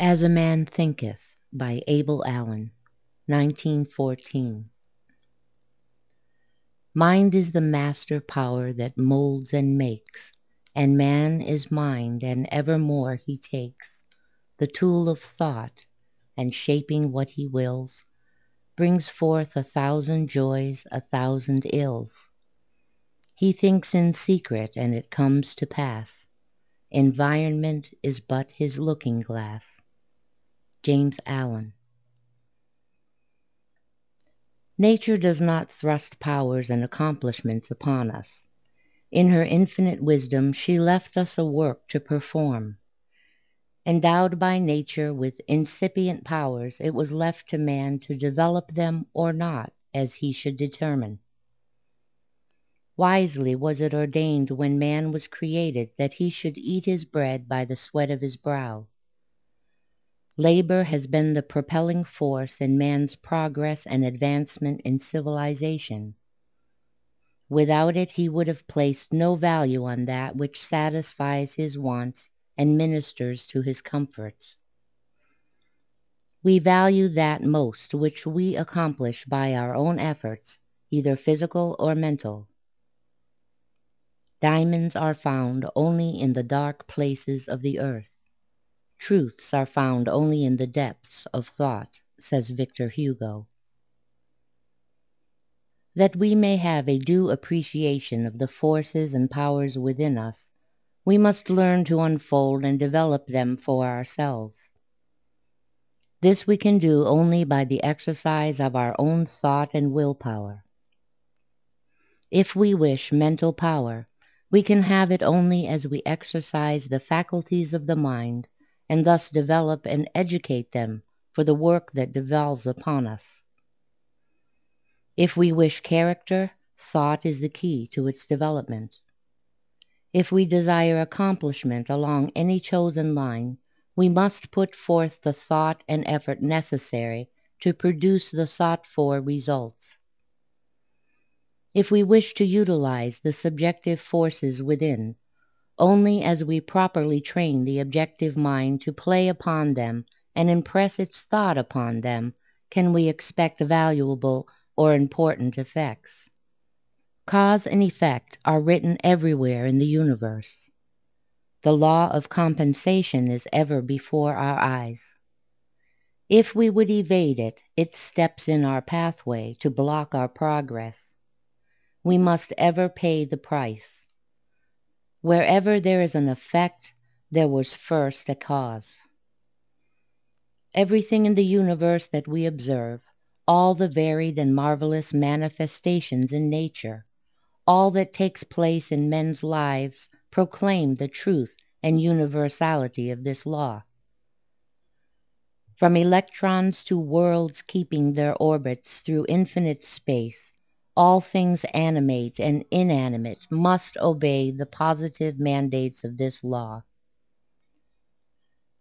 As a Man Thinketh by Abel Allen, 1914. Mind is the master power that molds and makes, and man is mind, and evermore he takes the tool of thought, and shaping what he wills, brings forth 1,000 joys, 1,000 ills. He thinks in secret, and it comes to pass. Environment is but his looking glass. James Allen. Nature does not thrust powers and accomplishments upon us. In her infinite wisdom, she left us a work to perform. Endowed by nature with incipient powers, it was left to man to develop them or not, as he should determine. Wisely was it ordained when man was created that he should eat his bread by the sweat of his brow. Labor has been the propelling force in man's progress and advancement in civilization. Without it, he would have placed no value on that which satisfies his wants and ministers to his comforts. We value that most which we accomplish by our own efforts, either physical or mental. Diamonds are found only in the dark places of the earth. Truths are found only in the depths of thought, says Victor Hugo. That we may have a due appreciation of the forces and powers within us, we must learn to unfold and develop them for ourselves. This we can do only by the exercise of our own thought and willpower. If we wish mental power, we can have it only as we exercise the faculties of the mind and thus develop and educate them for the work that devolves upon us. If we wish character, thought is the key to its development. If we desire accomplishment along any chosen line, we must put forth the thought and effort necessary to produce the sought-for results. If we wish to utilize the subjective forces within, only as we properly train the objective mind to play upon them and impress its thought upon them, can we expect valuable or important effects. Cause and effect are written everywhere in the universe. The law of compensation is ever before our eyes. If we would evade it, it steps in our pathway to block our progress. We must ever pay the price. Wherever there is an effect, there was first a cause. Everything in the universe that we observe, all the varied and marvelous manifestations in nature, all that takes place in men's lives, proclaim the truth and universality of this law. From electrons to worlds keeping their orbits through infinite space, all things animate and inanimate must obey the positive mandates of this law.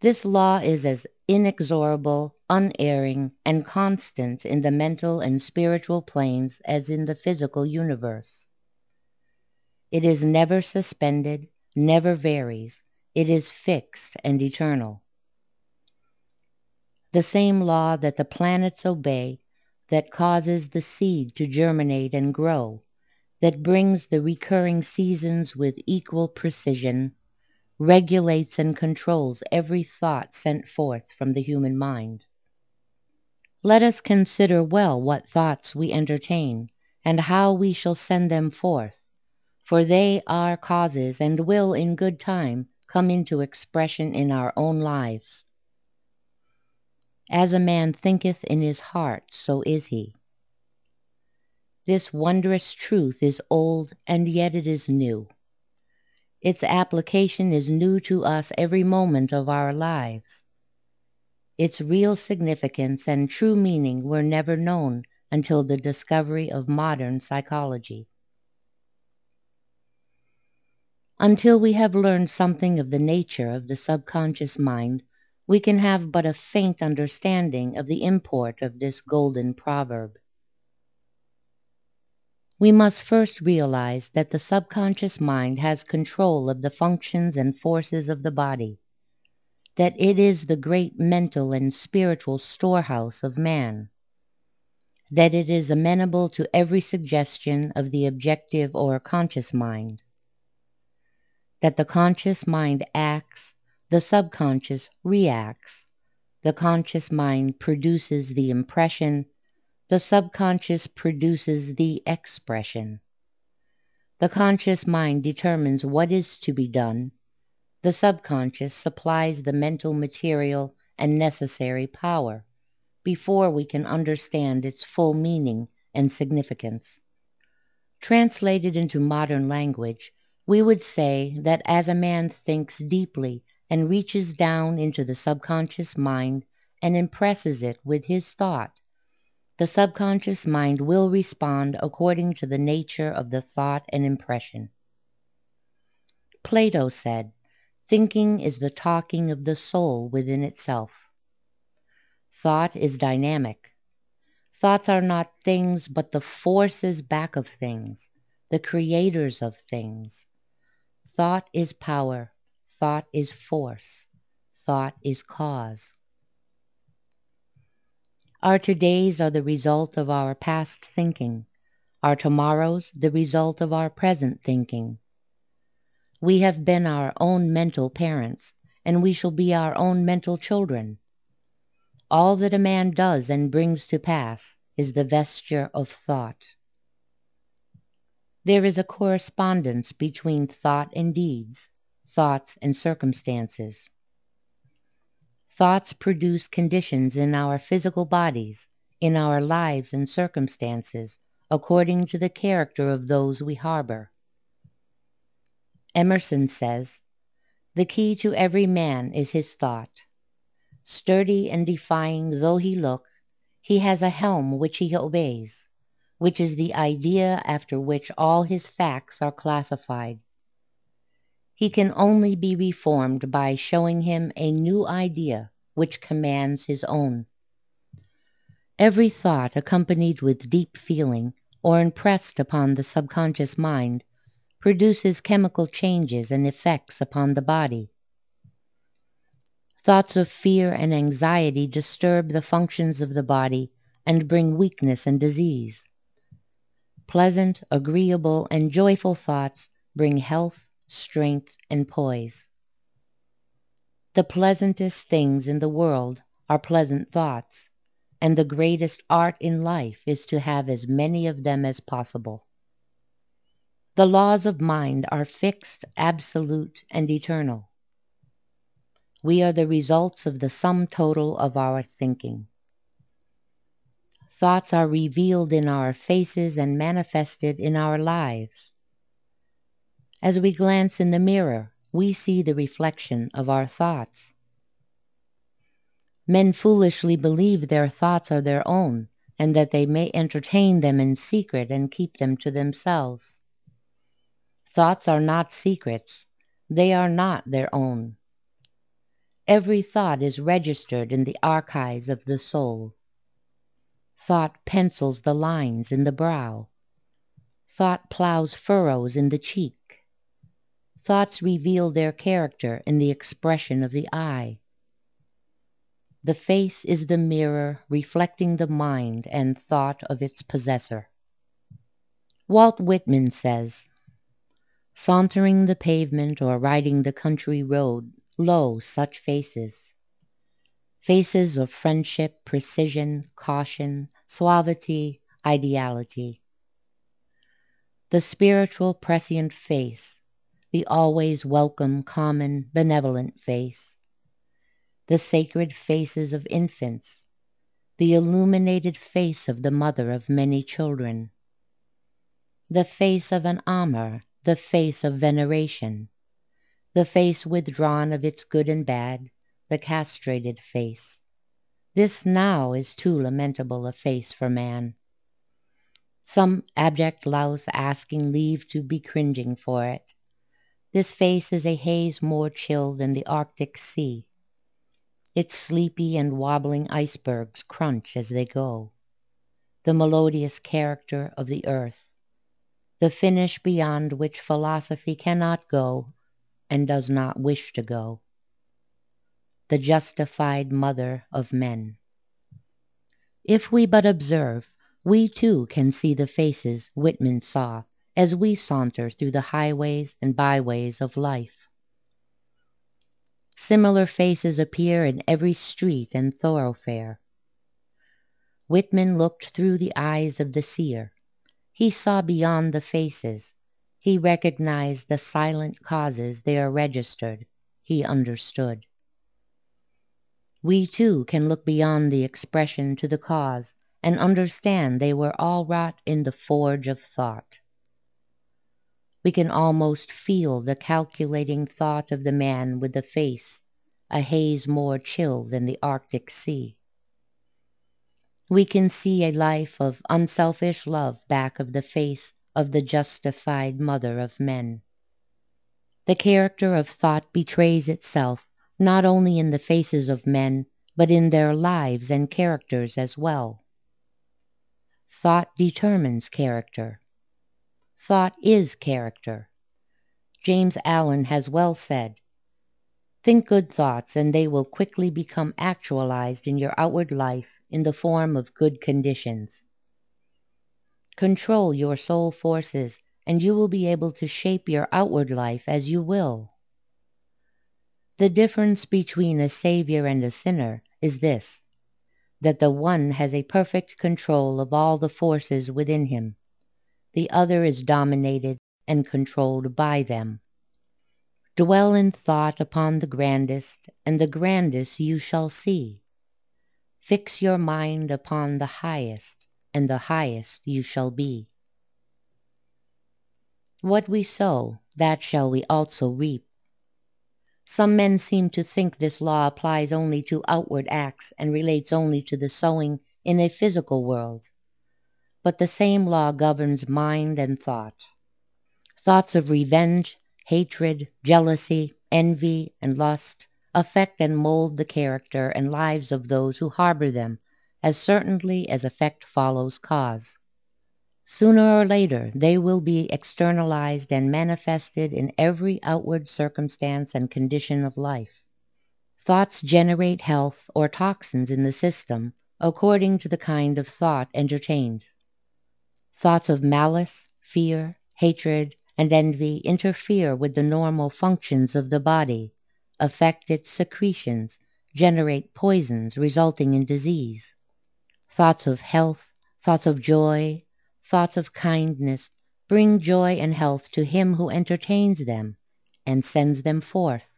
This law is as inexorable, unerring, and constant in the mental and spiritual planes as in the physical universe. It is never suspended, never varies. It is fixed and eternal. The same law that the planets obey, that causes the seed to germinate and grow, that brings the recurring seasons with equal precision, regulates and controls every thought sent forth from the human mind. Let us consider well what thoughts we entertain, and how we shall send them forth, for they are causes and will in good time come into expression in our own lives. As a man thinketh in his heart, so is he. This wondrous truth is old, and yet it is new. Its application is new to us every moment of our lives. Its real significance and true meaning were never known until the discovery of modern psychology. Until we have learned something of the nature of the subconscious mind, we can have but a faint understanding of the import of this golden proverb. We must first realize that the subconscious mind has control of the functions and forces of the body. that it is the great mental and spiritual storehouse of man, that it is amenable to every suggestion of the objective or conscious mind, that the conscious mind acts, the subconscious reacts, the conscious mind produces the impression, the subconscious produces the expression. The conscious mind determines what is to be done, the subconscious supplies the mental material and necessary power before we can understand its full meaning and significance. Translated into modern language, we would say that as a man thinks deeply and reaches down into the subconscious mind and impresses it with his thought, the subconscious mind will respond according to the nature of the thought and impression. Plato said, "Thinking is the talking of the soul within itself." Thought is dynamic. Thoughts are not things, but the forces back of things, the creators of things. Thought is power. Thought is force. Thought is cause. Our todays are the result of our past thinking. Our tomorrows the result of our present thinking. We have been our own mental parents, and we shall be our own mental children. All that a man does and brings to pass is the vesture of thought. There is a correspondence between thought and deeds, thoughts and circumstances. Thoughts produce conditions in our physical bodies, in our lives and circumstances, according to the character of those we harbor. Emerson says, "The key to every man is his thought. Sturdy and defying though he look, he has a helm which he obeys, which is the idea after which all his facts are classified. He can only be reformed by showing him a new idea which commands his own." Every thought accompanied with deep feeling or impressed upon the subconscious mind produces chemical changes and effects upon the body. Thoughts of fear and anxiety disturb the functions of the body and bring weakness and disease. Pleasant, agreeable, and joyful thoughts bring health, strength, and poise. The pleasantest things in the world are pleasant thoughts, and the greatest art in life is to have as many of them as possible. The laws of mind are fixed, absolute, and eternal. We are the results of the sum total of our thinking. Thoughts are revealed in our faces and manifested in our lives. As we glance in the mirror, we see the reflection of our thoughts. Men foolishly believe their thoughts are their own, and that they may entertain them in secret and keep them to themselves. Thoughts are not secrets. They are not their own. Every thought is registered in the archives of the soul. Thought pencils the lines in the brow. Thought plows furrows in the cheek. Thoughts reveal their character in the expression of the eye. The face is the mirror reflecting the mind and thought of its possessor. Walt Whitman says, "Sauntering the pavement or riding the country road, lo, such faces. Faces of friendship, precision, caution, suavity, ideality. The spiritual prescient face, the always welcome, common, benevolent face. The sacred faces of infants, the illuminated face of the mother of many children. The face of an Amor, the face of veneration. The face withdrawn of its good and bad, the castrated face. This now is too lamentable a face for man. Some abject louse asking leave to be cringing for it. This face is a haze more chill than the Arctic Sea. Its sleepy and wobbling icebergs crunch as they go. The melodious character of the earth. The finish beyond which philosophy cannot go and does not wish to go. the justified mother of men. If we but observe, we too can see the faces Whitman saw as we saunter through the highways and byways of life. Similar faces appear in every street and thoroughfare. Whitman looked through the eyes of the seer. He saw beyond the faces. He recognized the silent causes there registered. He understood. We too can look beyond the expression to the cause and understand they were all wrought in the forge of thought. We can almost feel the calculating thought of the man with the face, a haze more chill than the Arctic Sea. We can see a life of unselfish love back of the face of the justified mother of men. The character of thought betrays itself not only in the faces of men, but in their lives and characters as well. Thought determines character. Thought is character. James Allen has well said, "Think good thoughts and they will quickly become actualized in your outward life in the form of good conditions. Control your soul forces and you will be able to shape your outward life as you will." The difference between a savior and a sinner is this, that the one has a perfect control of all the forces within him. The other is dominated and controlled by them. Dwell in thought upon the grandest, and the grandest you shall see. Fix your mind upon the highest, and the highest you shall be. What we sow, that shall we also reap. Some men seem to think this law applies only to outward acts and relates only to the sowing in a physical world. But the same law governs mind and thought. Thoughts of revenge, hatred, jealousy, envy, and lust affect and mold the character and lives of those who harbor them, as certainly as effect follows cause. Sooner or later they will be externalized and manifested in every outward circumstance and condition of life. Thoughts generate health or toxins in the system according to the kind of thought entertained. Thoughts of malice, fear, hatred, and envy interfere with the normal functions of the body, affect its secretions, generate poisons resulting in disease. Thoughts of health, thoughts of joy, thoughts of kindness bring joy and health to him who entertains them and sends them forth.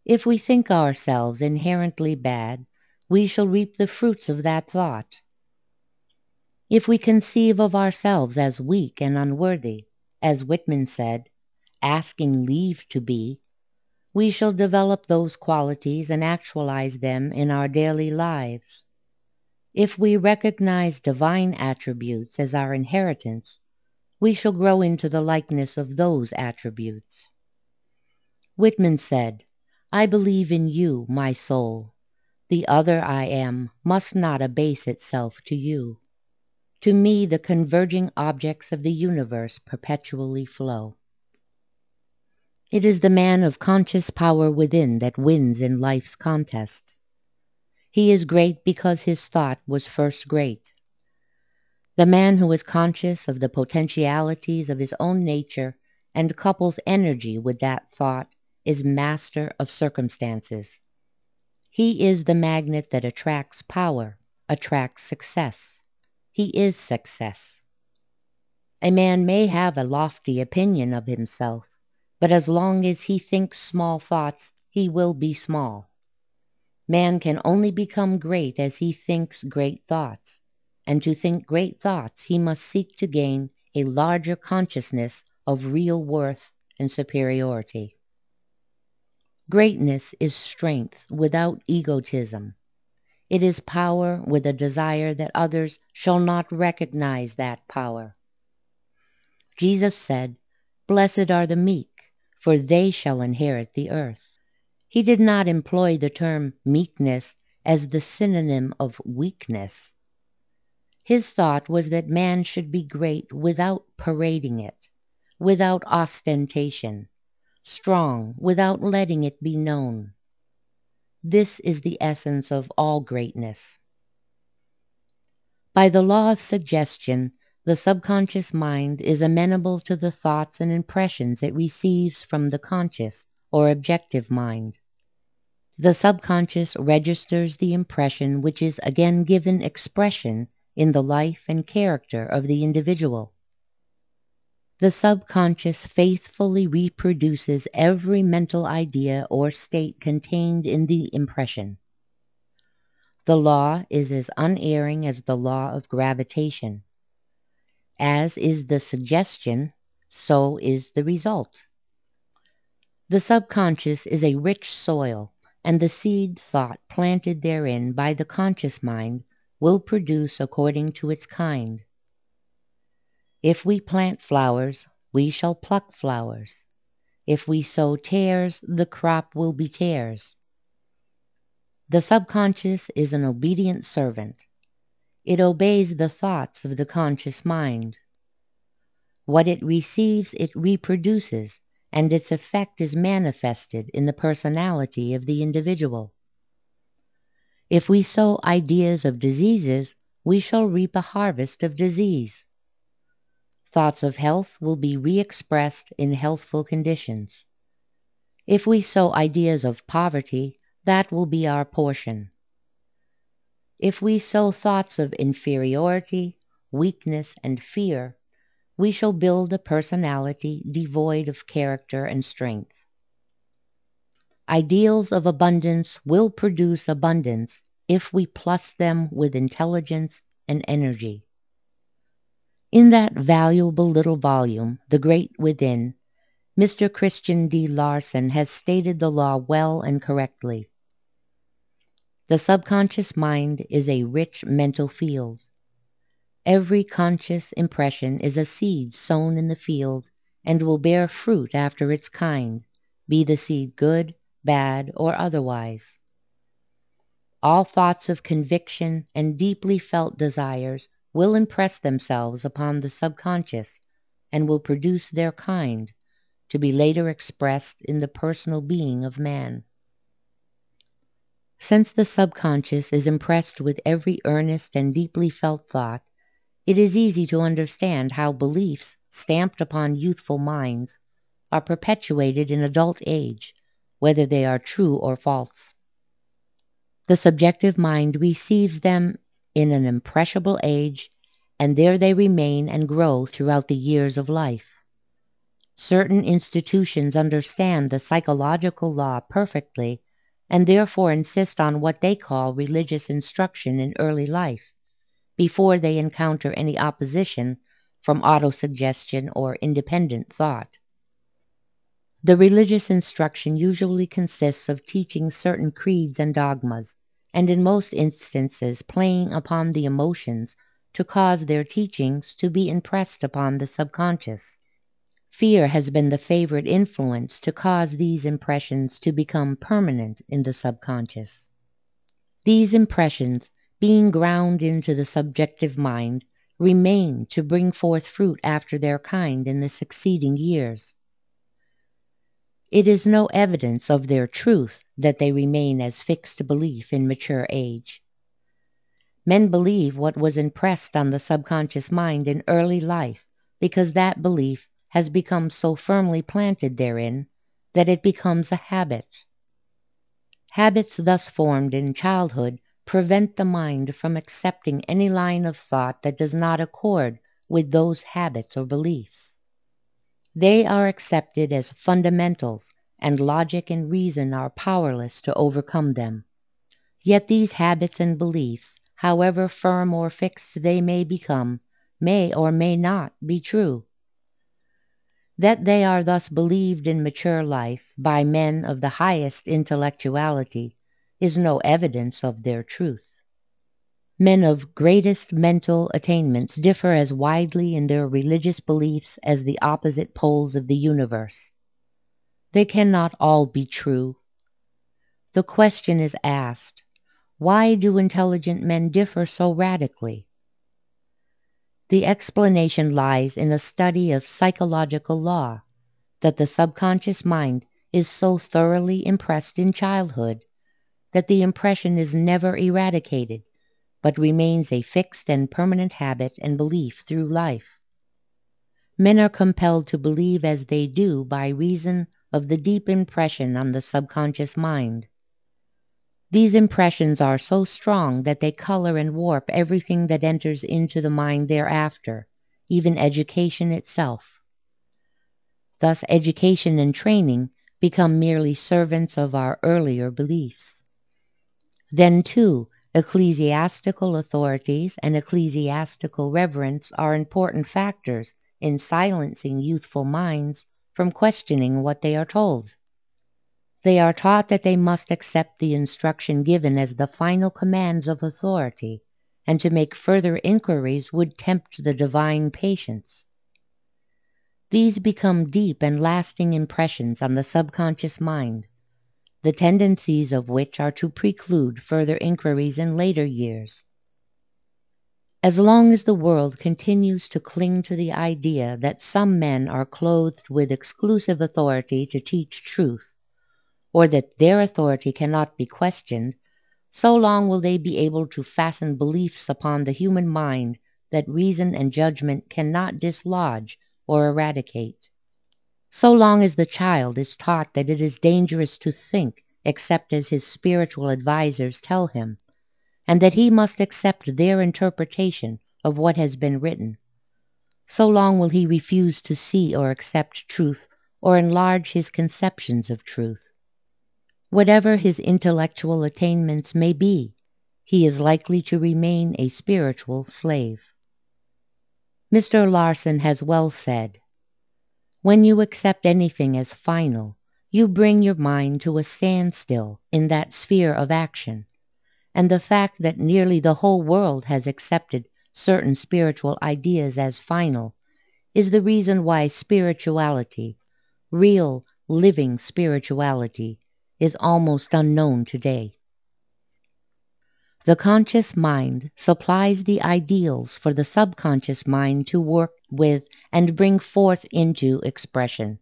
If we think ourselves inherently bad, we shall reap the fruits of that thought. If we conceive of ourselves as weak and unworthy, as Whitman said, asking leave to be, we shall develop those qualities and actualize them in our daily lives. If we recognize divine attributes as our inheritance, we shall grow into the likeness of those attributes. Whitman said, "I believe in you, my soul. The other I am must not abase itself to you. To me the converging objects of the universe perpetually flow." It is the man of conscious power within that wins in life's contest. He is great because his thought was first great. The man who is conscious of the potentialities of his own nature and couples energy with that thought is master of circumstances. He is the magnet that attracts power, attracts success. He is success. A man may have a lofty opinion of himself, but as long as he thinks small thoughts, he will be small. Man can only become great as he thinks great thoughts, and to think great thoughts he must seek to gain a larger consciousness of real worth and superiority. Greatness is strength without egotism. It is power with a desire that others shall not recognize that power. Jesus said, "Blessed are the meek, for they shall inherit the earth." He did not employ the term meekness as the synonym of weakness. His thought was that man should be great without parading it, without ostentation, strong without letting it be known. This is the essence of all greatness. By the law of suggestion, the subconscious mind is amenable to the thoughts and impressions it receives from the conscious or objective mind. The subconscious registers the impression, which is again given expression in the life and character of the individual. The subconscious faithfully reproduces every mental idea or state contained in the impression. The law is as unerring as the law of gravitation. As is the suggestion, so is the result. The subconscious is a rich soil, and the seed thought planted therein by the conscious mind will produce according to its kind. If we plant flowers, we shall pluck flowers. If we sow tares, the crop will be tares. The subconscious is an obedient servant. It obeys the thoughts of the conscious mind. What it receives, it reproduces, and its effect is manifested in the personality of the individual. If we sow ideas of diseases, we shall reap a harvest of disease. Thoughts of health will be re-expressed in healthful conditions. If we sow ideas of poverty, that will be our portion. If we sow thoughts of inferiority, weakness, and fear, we shall build a personality devoid of character and strength. Ideals of abundance will produce abundance if we plus them with intelligence and energy. In that valuable little volume, The Great Within, Mr. Christian D. Larson has stated the law well and correctly. The subconscious mind is a rich mental field. Every conscious impression is a seed sown in the field and will bear fruit after its kind, be the seed good, bad, or otherwise. All thoughts of conviction and deeply felt desires will impress themselves upon the subconscious and will produce their kind, to be later expressed in the personal being of man. Since the subconscious is impressed with every earnest and deeply felt thought, it is easy to understand how beliefs stamped upon youthful minds are perpetuated in adult age, whether they are true or false. The subjective mind receives them in an impressionable age, and there they remain and grow throughout the years of life. Certain institutions understand the psychological law perfectly and therefore insist on what they call religious instruction in early life, before they encounter any opposition from autosuggestion or independent thought. The religious instruction usually consists of teaching certain creeds and dogmas, and in most instances playing upon the emotions to cause their teachings to be impressed upon the subconscious. Fear has been the favorite influence to cause these impressions to become permanent in the subconscious. These impressions, being ground into the subjective mind, remain to bring forth fruit after their kind in the succeeding years. It is no evidence of their truth that they remain as fixed belief in mature age. Men believe what was impressed on the subconscious mind in early life because that belief has become so firmly planted therein that it becomes a habit. Habits thus formed in childhood prevent the mind from accepting any line of thought that does not accord with those habits or beliefs. They are accepted as fundamentals, and logic and reason are powerless to overcome them. Yet these habits and beliefs, however firm or fixed they may become, may or may not be true. That they are thus believed in mature life by men of the highest intellectuality is no evidence of their truth. Men of greatest mental attainments differ as widely in their religious beliefs as the opposite poles of the universe. They cannot all be true. The question is asked, why do intelligent men differ so radically? The explanation lies in a study of psychological law, that the subconscious mind is so thoroughly impressed in childhood that the impression is never eradicated, but remains a fixed and permanent habit and belief through life. Men are compelled to believe as they do by reason of the deep impression on the subconscious mind. These impressions are so strong that they color and warp everything that enters into the mind thereafter, even education itself. Thus, education and training become merely servants of our earlier beliefs. Then, too, ecclesiastical authorities and ecclesiastical reverence are important factors in silencing youthful minds from questioning what they are told. They are taught that they must accept the instruction given as the final commands of authority, and to make further inquiries would tempt the divine patience. These become deep and lasting impressions on the subconscious mind, the tendencies of which are to preclude further inquiries in later years. As long as the world continues to cling to the idea that some men are clothed with exclusive authority to teach truth, or that their authority cannot be questioned, so long will they be able to fasten beliefs upon the human mind that reason and judgment cannot dislodge or eradicate. So long as the child is taught that it is dangerous to think except as his spiritual advisers tell him, and that he must accept their interpretation of what has been written, so long will he refuse to see or accept truth or enlarge his conceptions of truth. Whatever his intellectual attainments may be, he is likely to remain a spiritual slave. Mr. Larson has well said, "When you accept anything as final, you bring your mind to a standstill in that sphere of action, and the fact that nearly the whole world has accepted certain spiritual ideas as final is the reason why spirituality, real, living spirituality, is almost unknown today." The conscious mind supplies the ideals for the subconscious mind to work with and bring forth into expression.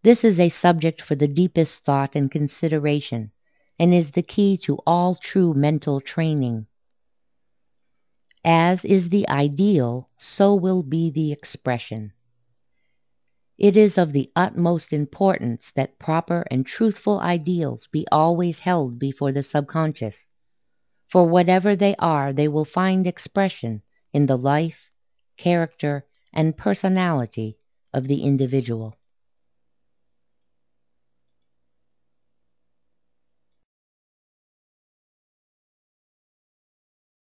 This is a subject for the deepest thought and consideration, and is the key to all true mental training. As is the ideal, so will be the expression. It is of the utmost importance that proper and truthful ideals be always held before the subconscious, for whatever they are, they will find expression in the life, character, and personality of the individual.